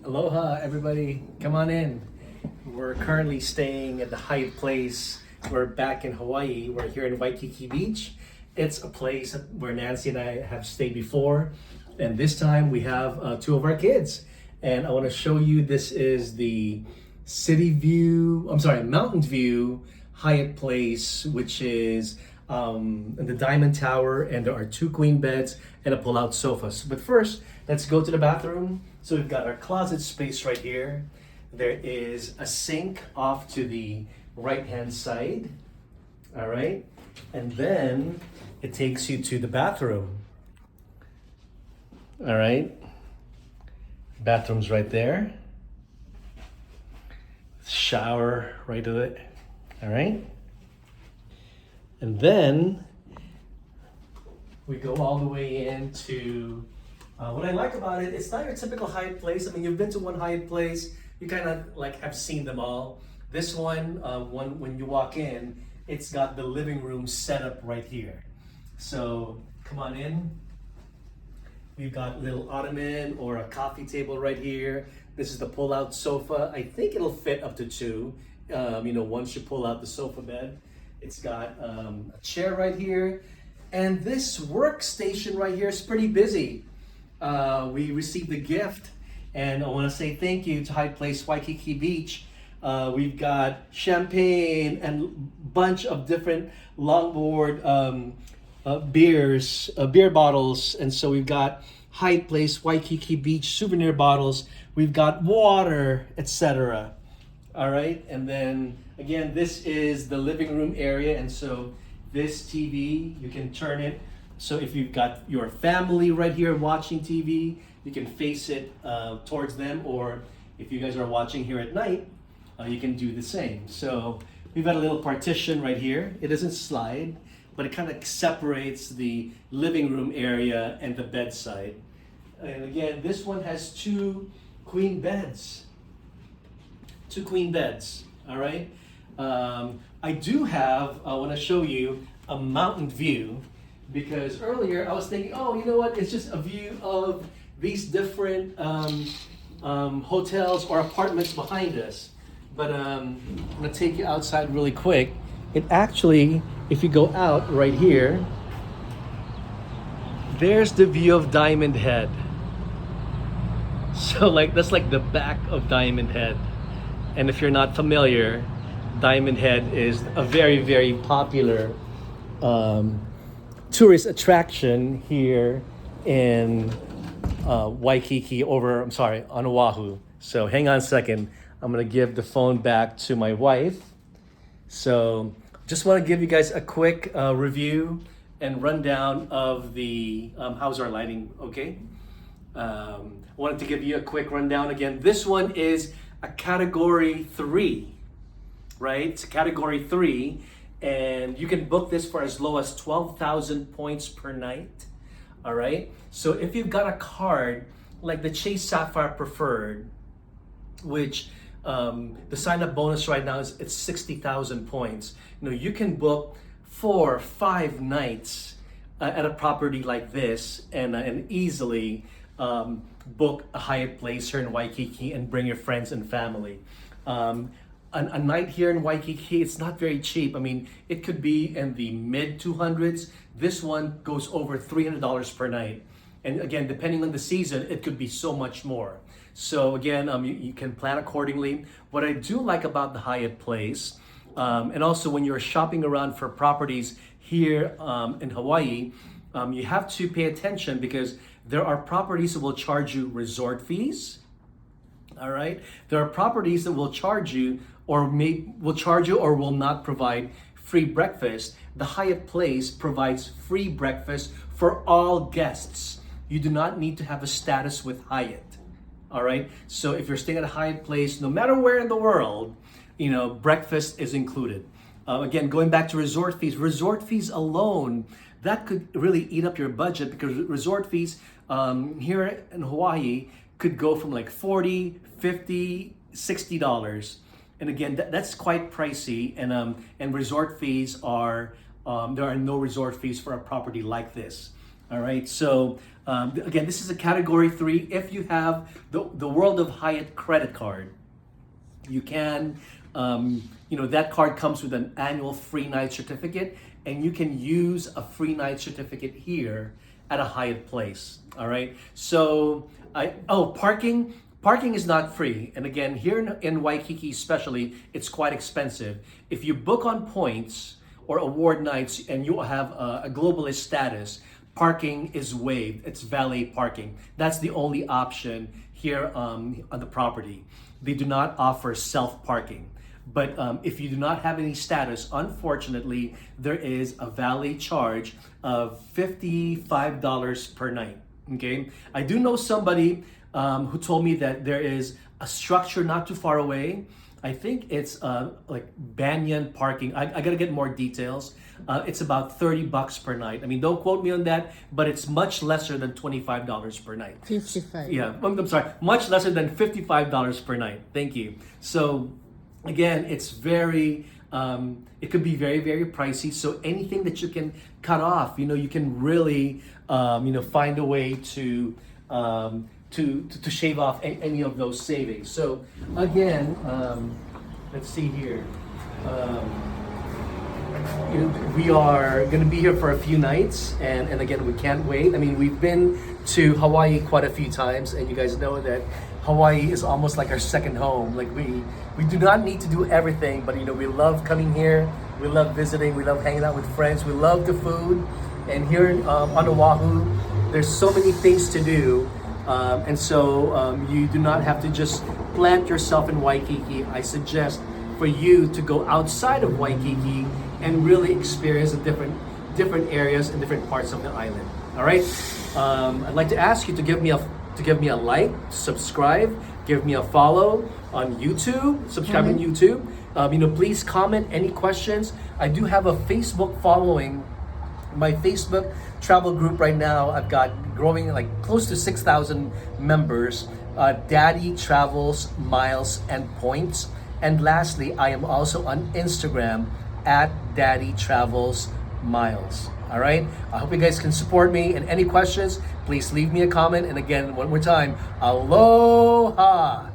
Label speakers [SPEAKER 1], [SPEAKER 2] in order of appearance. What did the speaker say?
[SPEAKER 1] Aloha, everybody. Come on in. We're currently staying at the Hyatt place. We're back in Hawaii. We're here in Waikiki Beach. It's a place where Nancy and I have stayed before. And this time we have two of our kids. And I want to show you, this is the Mountain View Hyatt place, which is in the Diamond Tower, and there are two queen beds and a pull-out sofa. But first, let's go to the bathroom. So we've got our closet space right here. There is a sink off to the right-hand side. All right, and then it takes you to the bathroom. All right, bathroom's right there. Shower right to it. All right. And then we go all the way into, what I like about it, it's not your typical Hyatt place. I mean, you've been to one Hyatt place, you kind of like have seen them all. This one, when you walk in, it's got the living room set up right here. So come on in. We've got a little ottoman or a coffee table right here. This is the pull-out sofa. I think it'll fit up to two, once you pull out the sofa bed. It's got a chair right here. And this workstation right here is pretty busy. We received a gift, and I want to say thank you to Hyatt Place Waikiki Beach. We've got champagne and a bunch of different longboard beer bottles. And so we've got Hyatt Place Waikiki Beach souvenir bottles. We've got water, etc. All right, and then again, this is the living room area, and so this TV, you can turn it. So if you've got your family right here watching TV, you can face it towards them, or if you guys are watching here at night, you can do the same. So we've got a little partition right here. It doesn't slide, but it kind of separates the living room area and the bedside. And again, this one has two queen beds. Two queen beds, all right? I do have, I want to show you a mountain view, because earlier I was thinking, oh, you know what? It's just a view of these different hotels or apartments behind us. But I'm going to take you outside really quick. It actually, if you go out right here, there's the view of Diamond Head. So that's like the back of Diamond Head. And if you're not familiar, Diamond Head is a very, very popular tourist attraction here in Waikiki on Oahu. So hang on a second. I'm gonna give the phone back to my wife. So just wanna give you guys a quick review and rundown of the, how's our lighting, okay? I wanted to give you a quick rundown again. This one is a category 3, right? It's a category 3, and you can book this for as low as 12,000 points per night, all right? So if you've got a card like the Chase Sapphire Preferred, which the sign-up bonus right now is it's 60,000 points. You can book 4 or 5 nights at a property like this, and easily book a Hyatt place here in Waikiki and bring your friends and family. A night here in Waikiki, it's not very cheap. I mean, it could be in the mid 200s. This one goes over $300 per night. And again, depending on the season, it could be so much more. So again, you can plan accordingly. What I do like about the Hyatt place, and also when you're shopping around for properties here in Hawaii, you have to pay attention, because there are properties that will charge you resort fees. All right. There are properties that will charge you or will not provide free breakfast. The Hyatt place provides free breakfast for all guests. You do not need to have a status with Hyatt. All right. So if you're staying at a Hyatt place, no matter where in the world, breakfast is included. Again, going back to resort fees alone, that could really eat up your budget, because resort fees here in Hawaii could go from like $40, $50, $60. And again, that's quite pricey. And resort fees are, there are no resort fees for a property like this. All right, so again, this is a category 3. If you have the World of Hyatt credit card, you can, that card comes with an annual free night certificate, and you can use a free night certificate here at a Hyatt place. All right, so parking is not free, and again, here in Waikiki especially, it's quite expensive. If you book on points or award nights and you have a globalist status, parking is waived. It's valet parking. That's the only option here on the property. They do not offer self-parking. But if you do not have any status, unfortunately, there is a valet charge of $55 per night. Okay, I do know somebody who told me that there is a structure not too far away. I think it's like Banyan parking. I gotta get more details. It's about $30 per night. I mean, don't quote me on that, but it's much lesser than $25 per night.
[SPEAKER 2] 55.
[SPEAKER 1] Yeah, I'm sorry, much lesser than $55 per night. Thank you. So again, it's very, it could be very, very pricey. So anything that you can cut off, you can really, find a way to shave off any of those savings. So again, let's see here. We are going to be here for a few nights, and again, we can't wait. I mean, we've been to Hawaii quite a few times, and you guys know that Hawaii is almost like our second home. Like we do not need to do everything, but we love coming here. We love visiting. We love hanging out with friends. We love the food, and here on Oahu, there's so many things to do. And so you do not have to just plant yourself in Waikiki. I suggest for you to go outside of Waikiki and really experience the different areas and different parts of the island. All right. I'd like to ask you to give me a like, subscribe, give me a follow on YouTube. Subscribe on YouTube. Please comment any questions. I do have a Facebook following. My Facebook travel group right now, I've got growing like close to 6,000 members. Daddy Travels Miles and Points. And lastly, I am also on Instagram at Daddy Travels Miles. All right. I hope you guys can support me. And any questions, please leave me a comment. And again, one more time, aloha.